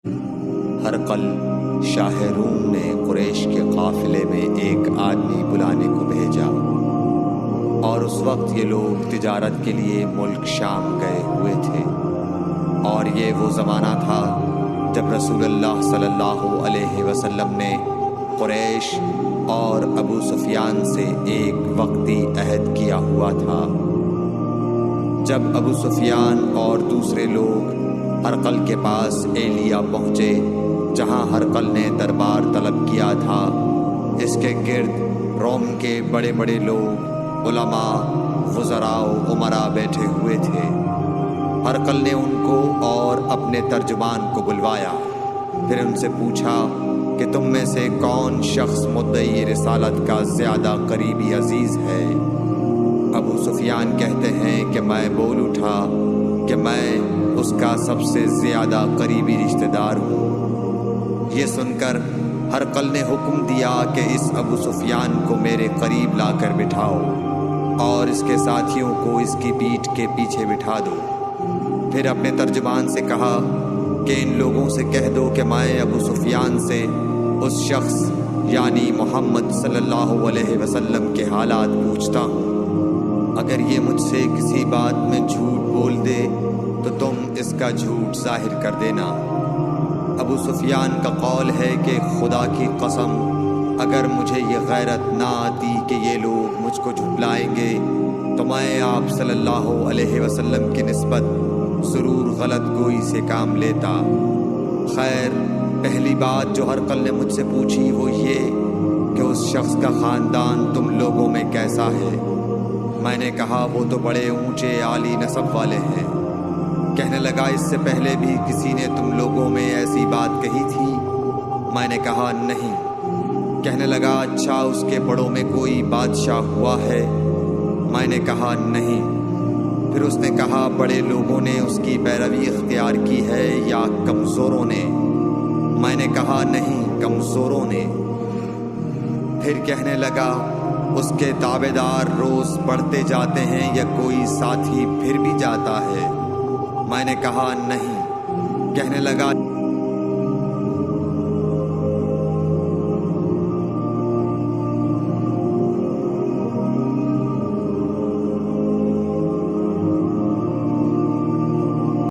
ہرقل شاہ روم نے قریش کے قافلے میں ایک آدمی بلانے کو بھیجا، اور اس وقت یہ لوگ تجارت کے لیے ملک شام گئے ہوئے تھے، اور یہ وہ زمانہ تھا جب رسول اللہ صلی اللہ علیہ وسلم نے قریش اور ابو سفیان سے ایک وقتی عہد کیا ہوا تھا۔ جب ابو سفیان اور دوسرے لوگ ہرقل کے پاس ایلیا پہنچے جہاں ہرقل نے دربار طلب کیا تھا، اس کے گرد روم کے بڑے بڑے لوگ، علماء، وزراء و امراء بیٹھے ہوئے تھے۔ ہرقل نے ان کو اور اپنے ترجمان کو بلوایا، پھر ان سے پوچھا کہ تم میں سے کون شخص مدعی رسالت کا زیادہ قریبی عزیز ہے؟ ابو سفیان کہتے ہیں کہ میں بول اٹھا کہ میں اس کا سب سے زیادہ قریبی رشتہ دار ہوں۔ یہ سن کر ہرقل نے حکم دیا کہ اس ابو سفیان کو میرے قریب لا کر بٹھاؤ اور اس کے ساتھیوں کو اس کی پیٹھ کے پیچھے بٹھا دو۔ پھر اپنے ترجمان سے کہا کہ ان لوگوں سے کہہ دو کہ میں ابو سفیان سے اس شخص یعنی محمد صلی اللہ علیہ وسلم کے حالات پوچھتا ہوں، اگر یہ مجھ سے کسی بات میں جھوٹ بول دے تو تم اس کا جھوٹ ظاہر کر دینا۔ ابو سفیان کا قول ہے کہ خدا کی قسم، اگر مجھے یہ غیرت نہ آتی کہ یہ لوگ مجھ کو جھٹلائیں گے تو میں آپ صلی اللہ علیہ وسلم کی نسبت ضرور غلط گوئی سے کام لیتا۔ خیر، پہلی بات جو ہرقل نے مجھ سے پوچھی وہ یہ کہ اس شخص کا خاندان تم لوگوں میں کیسا ہے؟ میں نے کہا وہ تو بڑے اونچے عالی نسب والے ہیں۔ کہنے لگا اس سے پہلے بھی کسی نے تم لوگوں میں ایسی بات کہی تھی؟ میں نے کہا نہیں۔ کہنے لگا اچھا اس کے بڑوں میں کوئی بادشاہ ہوا ہے؟ میں نے کہا نہیں۔ پھر اس نے کہا بڑے لوگوں نے اس کی پیروی اختیار کی ہے یا کمزوروں نے؟ میں نے کہا نہیں، کمزوروں نے۔ پھر کہنے لگا اس کے تابعدار روز بڑھتے جاتے ہیں یا کوئی ساتھی پھر بھی جاتا ہے؟ میں نے کہا نہیں۔ کہنے لگا